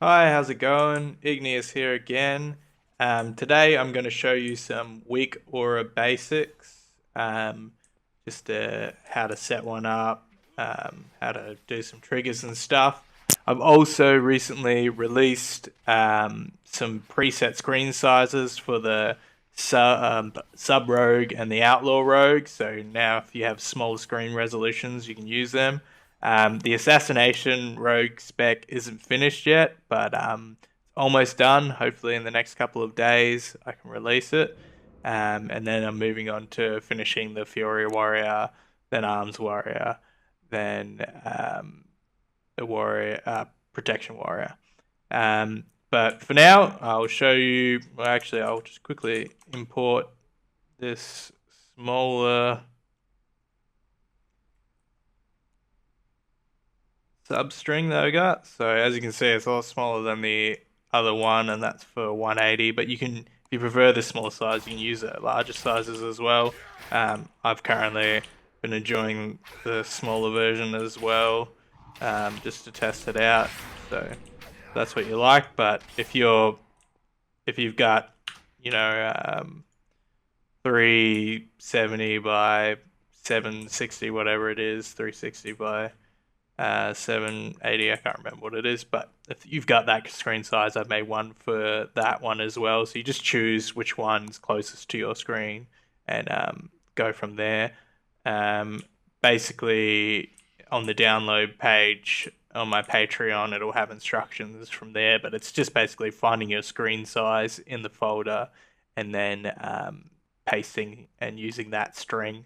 Hi, how's it going? Igneous here again. Today I'm going to show you some weak aura basics, just how to set one up, how to do some triggers and stuff. I've also recently released some preset screen sizes for the sub rogue and the outlaw rogue. So now, if you have small screen resolutions, you can use them. The assassination rogue spec isn't finished yet, but almost done. Hopefully, in the next couple of days, I can release it. And then I'm moving on to finishing the Fury Warrior, then Arms Warrior, then the Warrior Protection Warrior. But for now, I'll show you. Well, actually, I'll just quickly import this smaller substring that I got. So as you can see, it's a lot smaller than the other one, and that's for 180. But you can, if you prefer the smaller size, you can use it at larger sizes as well. I've currently been enjoying the smaller version as well, just to test it out. So that's what you like. But if you've got, you know, 370 by 760, whatever it is, 360 by 780. I can't remember what it is, but if you've got that screen size, I've made one for that one as well. So you just choose which one's closest to your screen and go from there. Um, Basically, on the download page on my Patreon, it'll have instructions from there, but it's just basically finding your screen size in the folder and then pasting and using that string,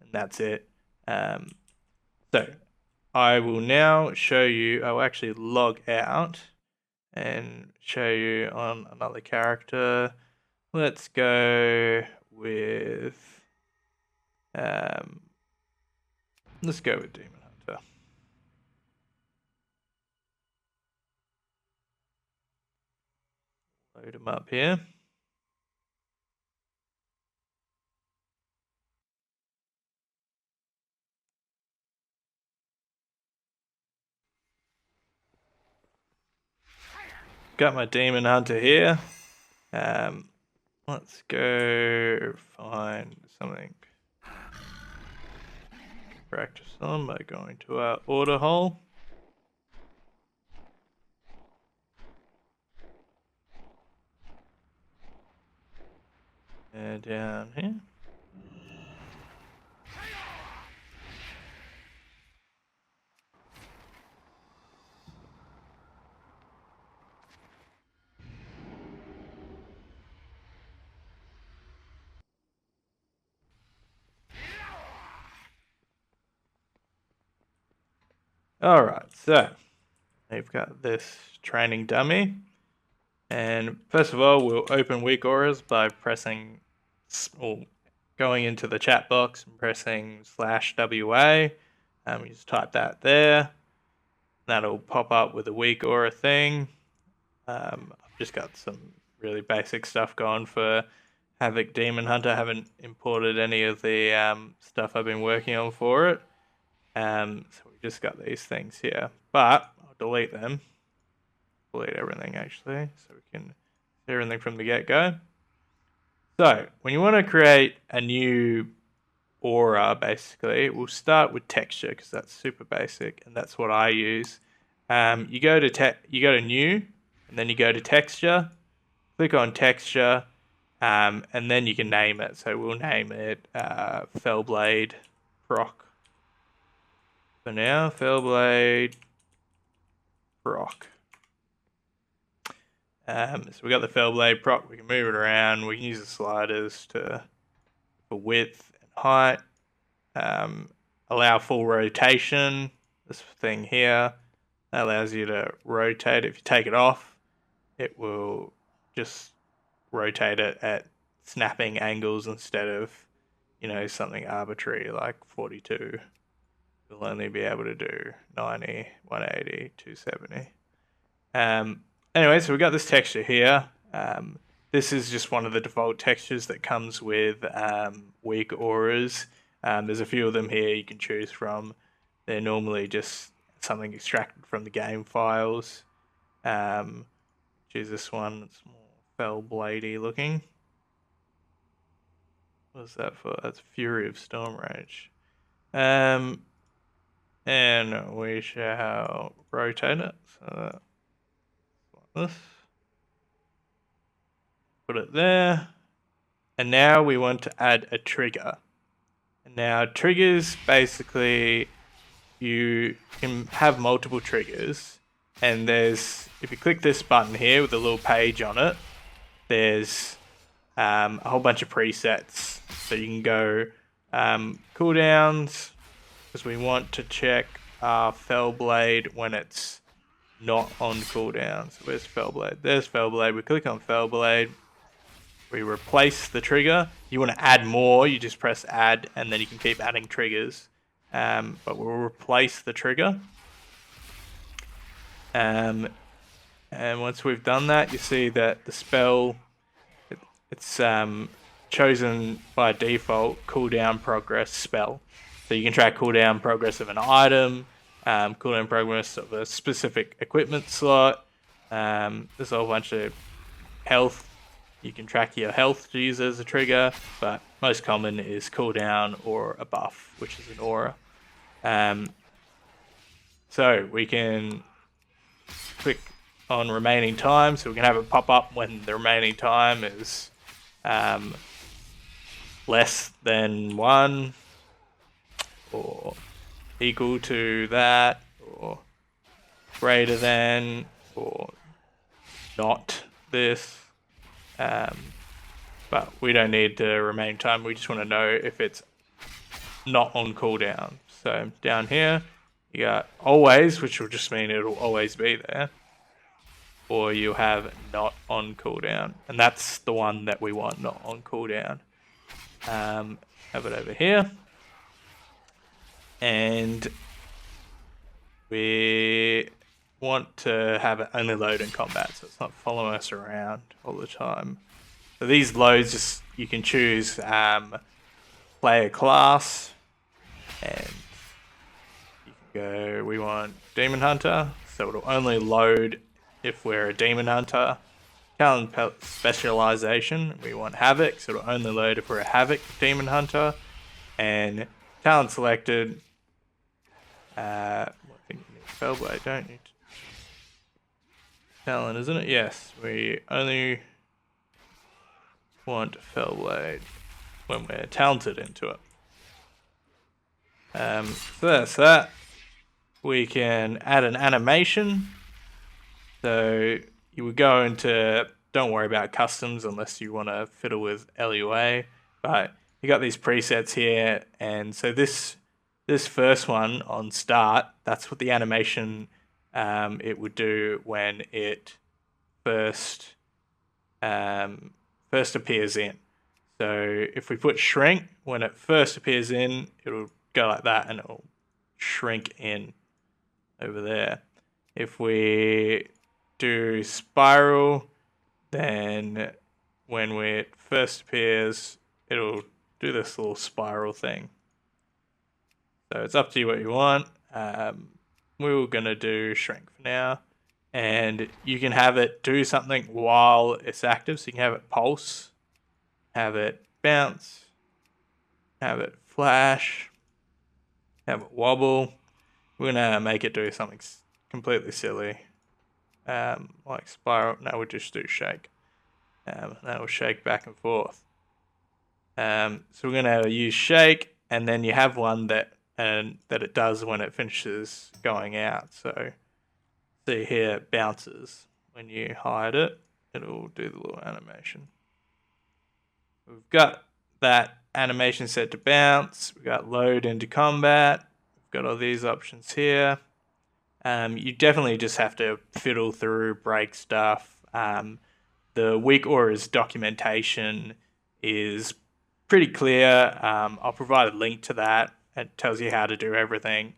and that's it. So I will now show you, I'll actually log out and show you on another character. Let's go with, um, let's go with Demon Hunter. Load him up here. Got my Demon Hunter here. Let's go find something to practice on by going to our order hole. And down here. Alright, so they've got this training dummy. And first of all, we'll open weak auras by pressing, or going into the chat box and pressing /WA. You just type that there. That'll pop up with a weak aura thing. I've just got some really basic stuff going for Havoc Demon Hunter. I haven't imported any of the stuff I've been working on for it. So we just got these things here, but I'll delete them. Delete everything actually, so we can see everything from the get-go. So when you want to create a new aura, basically, we'll start with texture because that's super basic, and that's what I use. You go to new, and then you go to texture. Click on texture, and then you can name it. So we'll name it Fellblade Proc. For now, Fellblade Proc. So we got the Fellblade Proc. We can move it around. We can use the sliders for width and height. Allow full rotation. This thing here that allows you to rotate. If you take it off, it will just rotate it at snapping angles instead of, something arbitrary like 42. You'll only be able to do 90, 180, 270. Anyway, so we got this texture here. This is just one of the default textures that comes with weak auras. There's a few of them here you can choose from. They're normally just something extracted from the game files. which is this one. It's more fell bladey looking. What's that for? That's Fury of Storm Rage. And we shall rotate it. So like this. Put it there. And now we want to add a trigger. And now triggers, basically, you can have multiple triggers. And there's, if you click this button here with a little page on it, there's a whole bunch of presets. So you can go cooldowns, because we want to check our Fellblade when it's not on cooldown. So where's Fellblade? There's Fellblade. We click on Fellblade. We replace the trigger. You want to add more, you just press add, and then you can keep adding triggers. But we'll replace the trigger. And once we've done that, you see that the spell, it's chosen by default cooldown progress spell. So you can track cooldown progress of an item, cooldown progress of a specific equipment slot. There's a whole bunch of health. You can track your health to use as a trigger, but most common is cooldown or a buff, which is an aura. So we can click on remaining time, so we can have it pop up when the remaining time is less than 1 or equal to that or greater than or not this. But we don't need the remaining time, we just want to know if it's not on cooldown. So down here you got always, which will just mean it'll always be there, or you have not on cooldown, and that's the one that we want, not on cooldown. Have it over here, and we want to have it only load in combat, so it's not following us around all the time. So these loads, just you can choose player class, and you can go, we want Demon Hunter, so it'll only load if we're a Demon Hunter. Talent specialization, we want Havoc, so it'll only load if we're a Havoc Demon Hunter. And talent selected, I think you need Spellblade, don't you? Talent, isn't it? Yes, we only want Fellblade when we're talented into it. So that's that. We can add an animation. So you would go into, don't worry about customs unless you want to fiddle with LUA, but you got these presets here, and so this first one on start, that's what the animation it would do when it first appears in. So if we put shrink, when it first appears in, it'll go like that and it'll shrink in over there. If we do spiral, then when it first appears, it'll do this little spiral thing. So it's up to you what you want. We were going to do shrink for now, and you can have it do something while it's active. So you can have it pulse, have it bounce, have it flash, have it wobble. We're going to make it do something completely silly, like spiral. No, we'll just do shake. That will shake back and forth. So we're going to use shake, and then you have one that it does when it finishes going out. So see here, it bounces. When you hide it, it'll do the little animation. We've got that animation set to bounce. We've got load into combat. We've got all these options here. You definitely just have to fiddle through, break stuff. The weak auras documentation is pretty clear. I'll provide a link to that. It tells you how to do everything.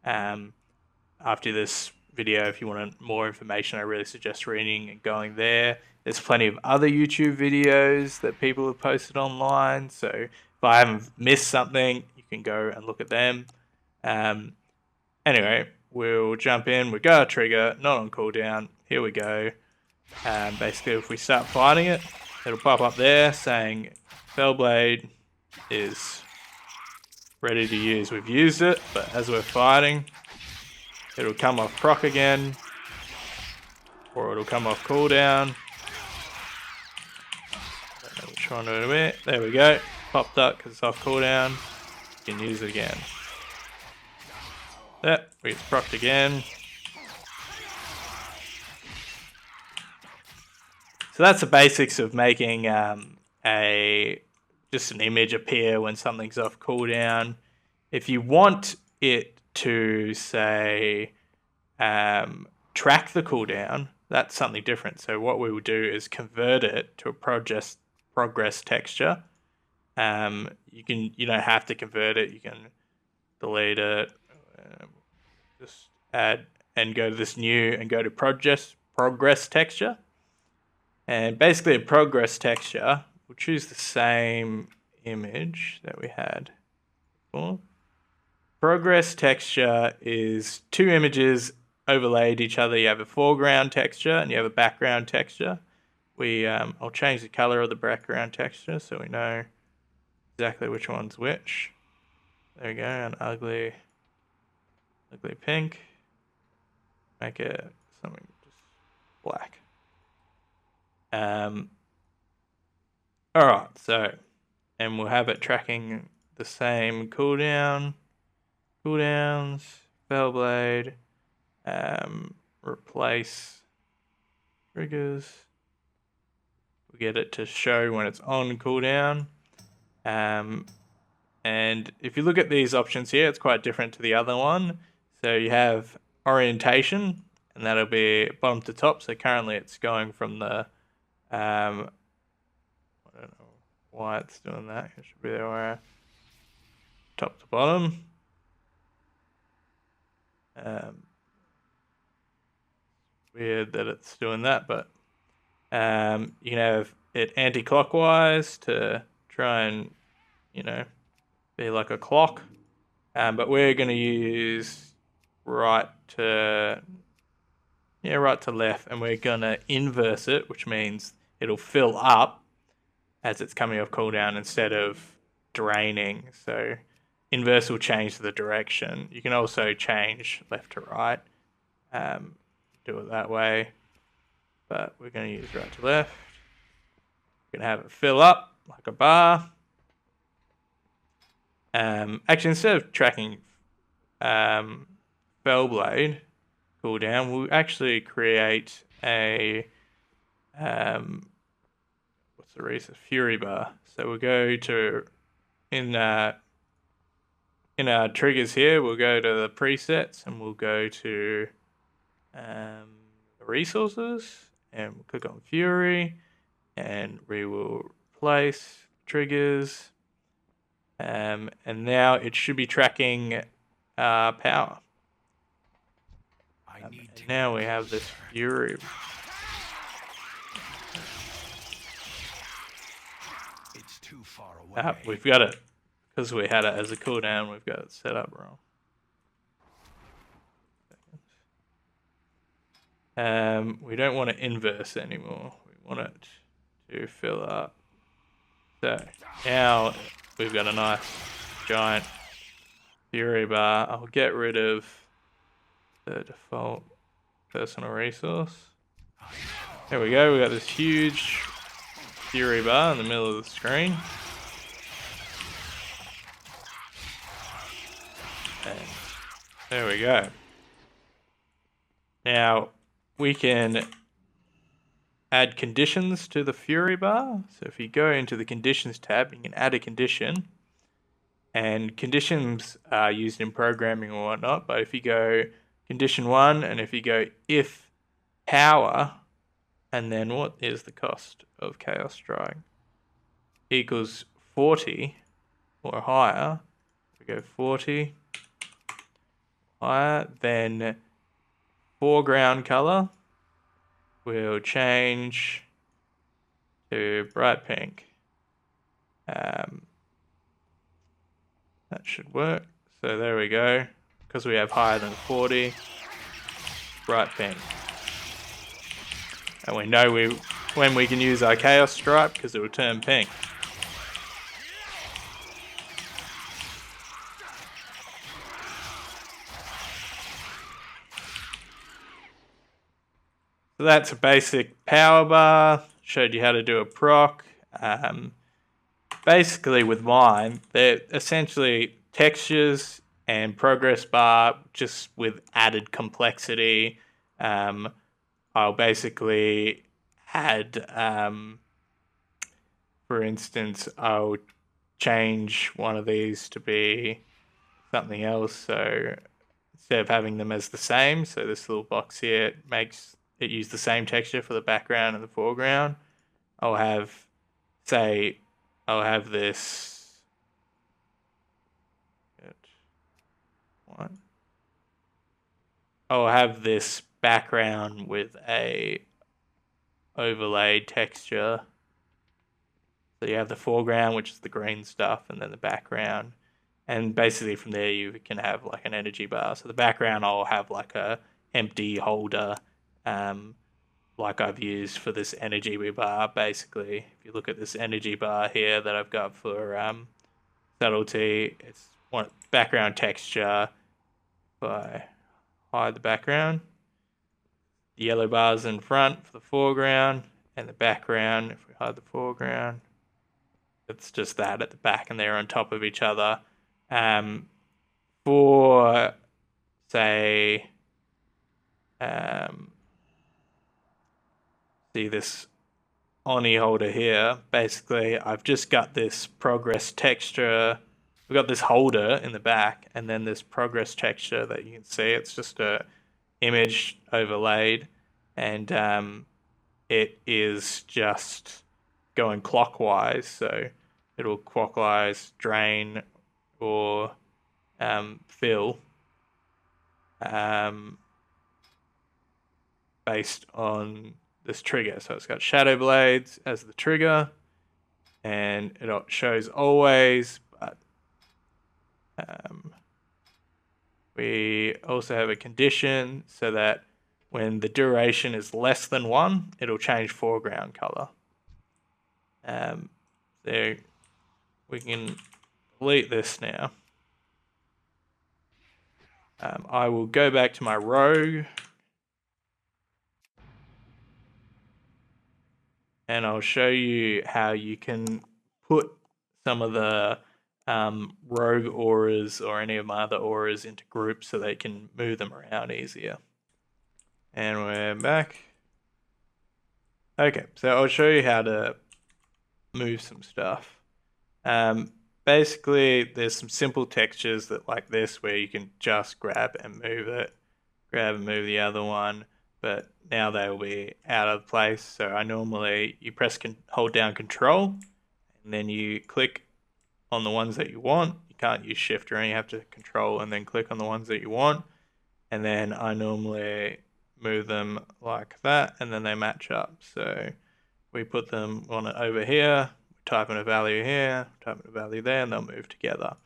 After this video, if you want more information, I really suggest reading and going there. There's plenty of other YouTube videos that people have posted online, so if I haven't missed something, you can go and look at them. Anyway, we'll jump in. We got a trigger, not on cooldown. here we go. Basically, if we start fighting it, it'll pop up there saying Fellblade is ready to use. We've used it, but as we're fighting, it'll come off proc again, or it'll come off cooldown. Don't know which one it'll be. There we go. Popped up because it's off cooldown. You can use it again. Yep, we get procced again. So that's the basics of making just an image appear when something's off cooldown. If you want it to say track the cooldown, that's something different. So what we will do is convert it to a progress texture. You don't have to convert it. You can delete it, just add and go to this new and go to progress texture. And basically a progress texture, we'll choose the same image that we had before. Progress texture is two images overlaid each other. You have a foreground texture and you have a background texture. I'll change the color of the background texture so we know exactly which one's which. There we go, an ugly pink. Make it something just black. Alright, and we'll have it tracking the same cooldowns, Fellblade, replace triggers. We get it to show when it's on cooldown. And if you look at these options here, it's quite different to the other one. So you have orientation, and that'll be bottom to top. So currently it's going from the I don't know why it's doing that. It should be the way top to bottom. Weird that it's doing that, but you can have it anti-clockwise to try and be like a clock. But we're going to use right to left, and we're going to inverse it, which means it'll fill up as it's coming off cooldown instead of draining. So inverse will change the direction. You can also change left to right, do it that way, but we're going to use right to left. We're going to have it fill up like a bar. Actually, instead of tracking Fellblade cooldown, we'll actually create a what's the reason? Fury bar. So we'll go to in our triggers here. We'll go to the presets and we'll go to resources and we'll click on Fury, and we will replace triggers. And now it should be tracking power. Now we have this Fury. It's too far away. We've got it, because we had it as a cooldown, we've got it set up wrong. We don't want to inverse anymore. We want it to fill up. So now we've got a nice giant Fury bar. I'll get rid of the default personal resource. There we go. We got this huge Fury bar in the middle of the screen. And there we go. Now we can add conditions to the Fury bar. So if you go into the conditions tab, you can add a condition. And conditions are used in programming or whatnot. But if you go condition 1, and if you go if power, and then what is the cost of Chaos Strike, equals 40 or higher. We go 40 higher, then foreground color will change to bright pink. That should work. So there we go. Because we have higher than 40, bright pink. And we know when we can use our Chaos Stripe because it will turn pink. So that's a basic power bar. Showed you how to do a proc. Basically with mine, they're essentially textures and progress bar just with added complexity. I'll basically add, for instance, I'll change one of these to be something else. So instead of having them as the same, so this little box here makes it use the same texture for the background and the foreground. I'll have, say, I'll have this. What? I'll have this background with a overlaid texture. So you have the foreground, which is the green stuff, and then the background. And basically from there you can have like an energy bar. So the background I'll have like a empty holder, like I've used for this energy bar. Basically, if you look at this energy bar here that I've got for subtlety, it's one background texture. If I hide the background, the yellow bars in front for the foreground, and the background, if we hide the foreground, it's just that at the back, and they're on top of each other. For, say, see this Oni holder here, basically I've just got this progress texture. We've got this holder in the back, and then this progress texture that you can see. It's just a image overlaid, and it is just going clockwise. So it'll clockwise drain or fill based on this trigger. So it's got shadow blades as the trigger, and it shows always, but we also have a condition so that when the duration is less than 1, it'll change foreground color. So we can delete this now. I will go back to my rogue, and I'll show you how you can put some of the rogue auras or any of my other auras into groups so they can move them around easier. And we're back. Okay, so I'll show you how to move some stuff. Basically, there's some simple textures that like this where you can just grab and move it, grab and move the other one, but now they will be out of place. So I normally, you hold down Control, and then you click on the ones that you want. You can't use Shift or anything, you have to Control and then click on the ones that you want. And then I normally move them like that, and then they match up. So we put them on it over here, type in a value here, type in a value there, and they'll move together.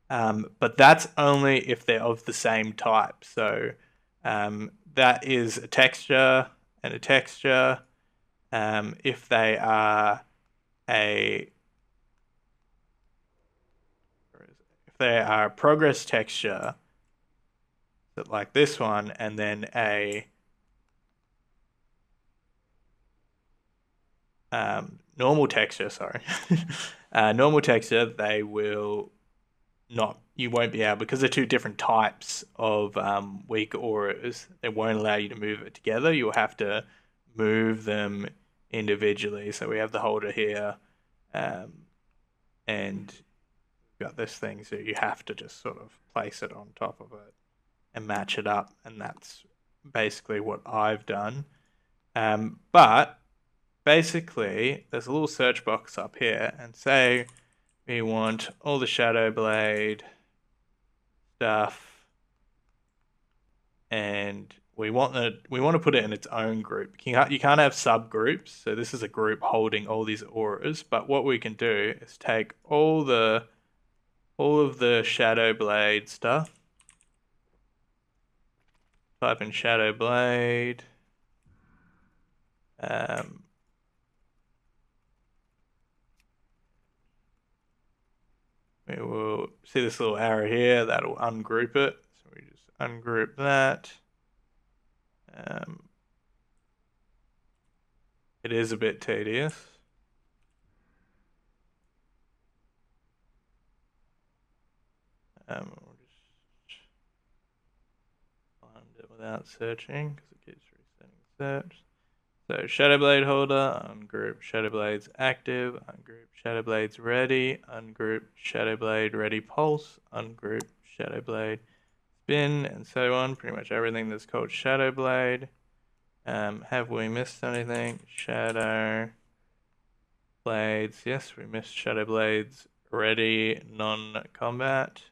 But that's only if they're of the same type. So that is a texture and a texture. If they are a progress texture, like this one, and then a normal texture, normal texture, they will not, you won't be able, because they're two different types of weak auras, they won't allow you to move it together. You'll have to move them individually. So we have the holder here, and we've got this thing, so you have to just sort of place it on top of it and match it up, and that's basically what I've done. But basically, there's a little search box up here, and say we want all the Shadow Blade stuff, and we want to put it in its own group. You can't have subgroups, so this is a group holding all these auras. But what we can do is take all of the Shadow Blade stuff, type in Shadow Blade, We will see this little arrow here, that'll ungroup it. So we just ungroup that. It is a bit tedious. We'll just find it without searching because it keeps resetting search. So Shadowblade holder, ungroup Shadowblades active, ungroup Shadowblades ready, ungroup Shadowblade ready pulse, ungroup Shadowblade spin, and so on. Pretty much everything that's called Shadowblade. Have we missed anything? Shadow Blades. Yes, we missed Shadowblades ready non-combat.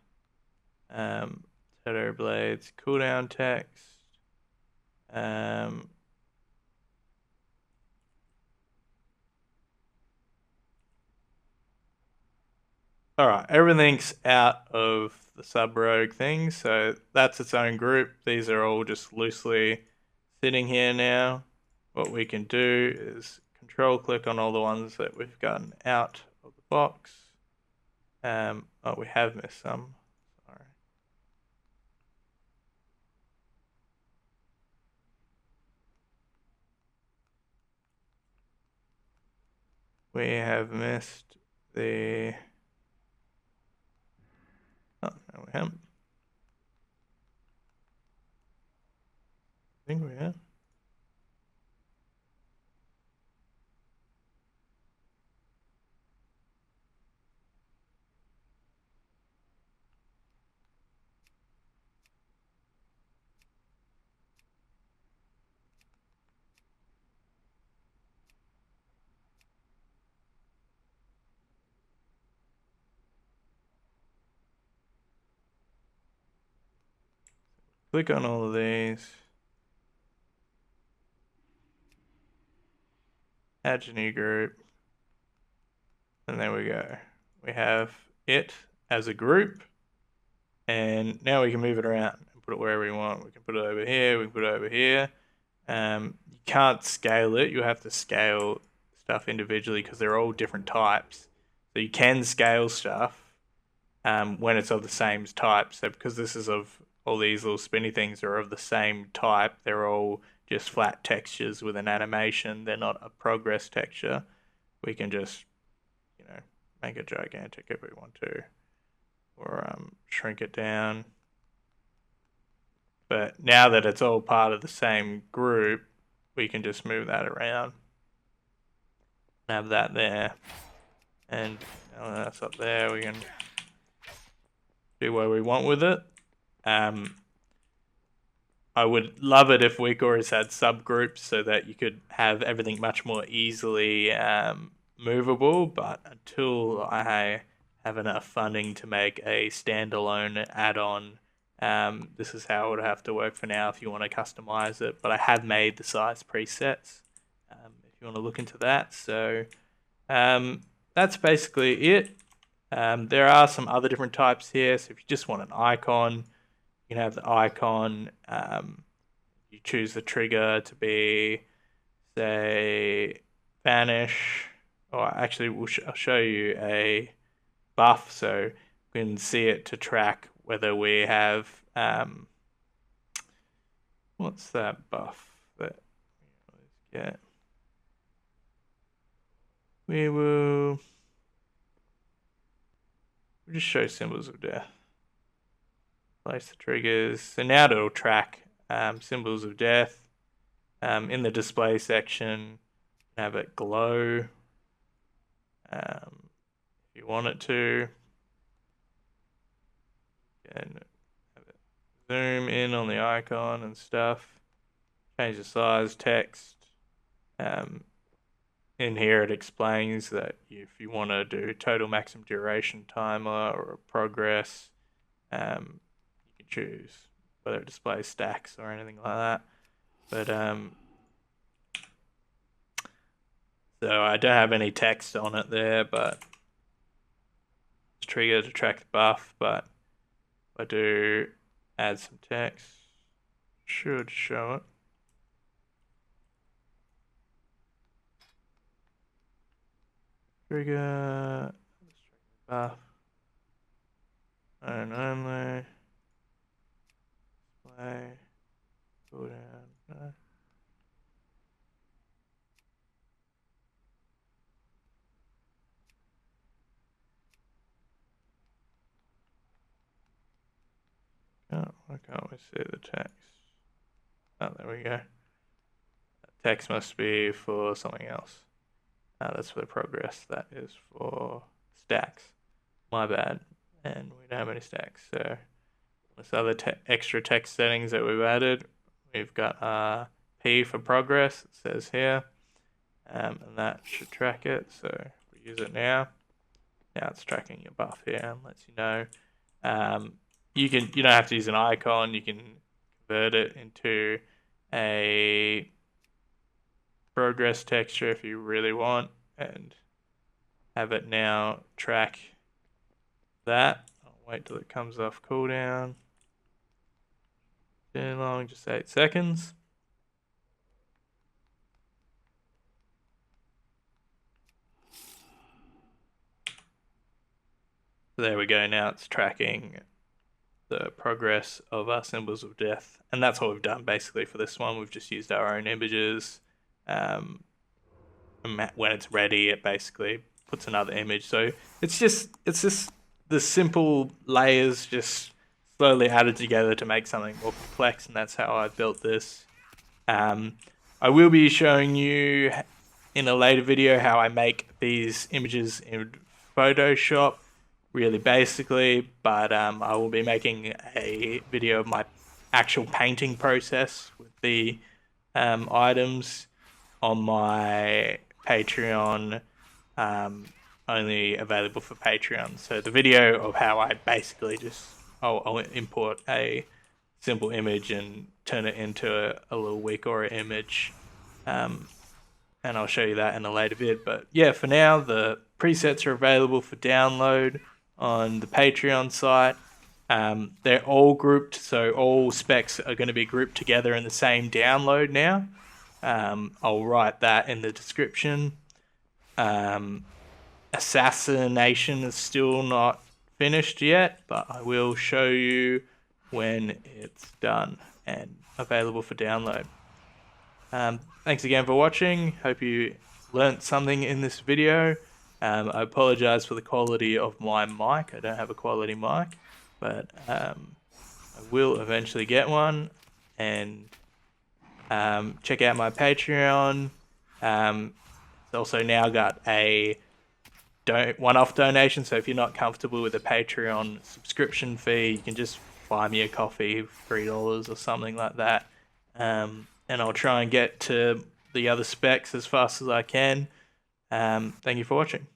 Shadowblades cooldown text. Alright, everything's out of the sub-rogue thing, so that's its own group. These are all just loosely sitting here now. What we can do is control click on all the ones that we've gotten out of the box. Oh, we have missed some. Sorry. We have missed the... Oh, no, we haven't. I think we have. Click on all of these. Add a new group. And there we go. We have it as a group. And now we can move it around and put it wherever we want. We can put it over here, we can put it over here. You can't scale it. You have to scale stuff individually because they're all different types. So you can scale stuff when it's of the same type. So because this is of all these little spinny things are of the same type, they're all just flat textures with an animation. They're not a progress texture. We can just, make it gigantic if we want to, or shrink it down. But now that it's all part of the same group, we can just move that around. Have that there. And now that's up there, we can do what we want with it. I would love it if WeakAuras had subgroups so that you could have everything much more easily movable, but until I have enough funding to make a standalone add-on, this is how it would have to work for now if you want to customize it. But I have made the size presets if you want to look into that. So that's basically it. There are some other different types here. So if you just want an icon, you can have the icon. You choose the trigger to be, say, vanish. Or actually, I'll show you a buff so we can see it to track whether we have. What's that buff that we always get? We'll just show symbols of death. Place the triggers. So now it'll track symbols of death. In the display section, have it glow if you want it to. And have it zoom in on the icon and stuff. Change the size, text. In here it explains that if you want to do total maximum duration timer or progress, you can choose whether it displays stacks or anything like that. But so I don't have any text on it there, but it's trigger to track the buff. But if I do add some text, should show it. Trigger. Buff. And only. Play. Cooldown. No. Oh, why can't we see the text? Oh, there we go. That text must be for something else. That's for the progress. That is for stacks. My bad. And we don't have any stacks. So this other extra text settings that we've added, we've got P for progress. It says here, and that should track it. So if we use it now, it's tracking your buff here and lets you know. You don't have to use an icon. You can convert it into a progress texture if you really want, and have it now track that. I'll wait till it comes off cooldown. Too long, just 8 seconds. So there we go. Now it's tracking the progress of our symbols of death, and that's what we've done basically for this one. We've just used our own images. When it's ready, it basically puts another image. So it's just the simple layers just slowly added together to make something more complex, and that's how I built this. I will be showing you in a later video how I make these images in Photoshop really basically, but I will be making a video of my actual painting process with the items on my Patreon, only available for Patreon. So the video of how I basically I'll import a simple image and turn it into a little weak aura image, and I'll show you that in a later vid. But yeah, for now the presets are available for download on the Patreon site. They're all grouped, so all specs are going to be grouped together in the same download now. I'll write that in the description. Assassination is still not finished yet, but I will show you when it's done and available for download. Thanks again for watching. Hope you learnt something in this video. I apologize for the quality of my mic. I don't have a quality mic, but I will eventually get one. And check out my Patreon. It's also now got a one-off donation, so if you're not comfortable with a Patreon subscription fee, you can just buy me a coffee, $3 or something like that. And I'll try and get to the other specs as fast as I can. Thank you for watching.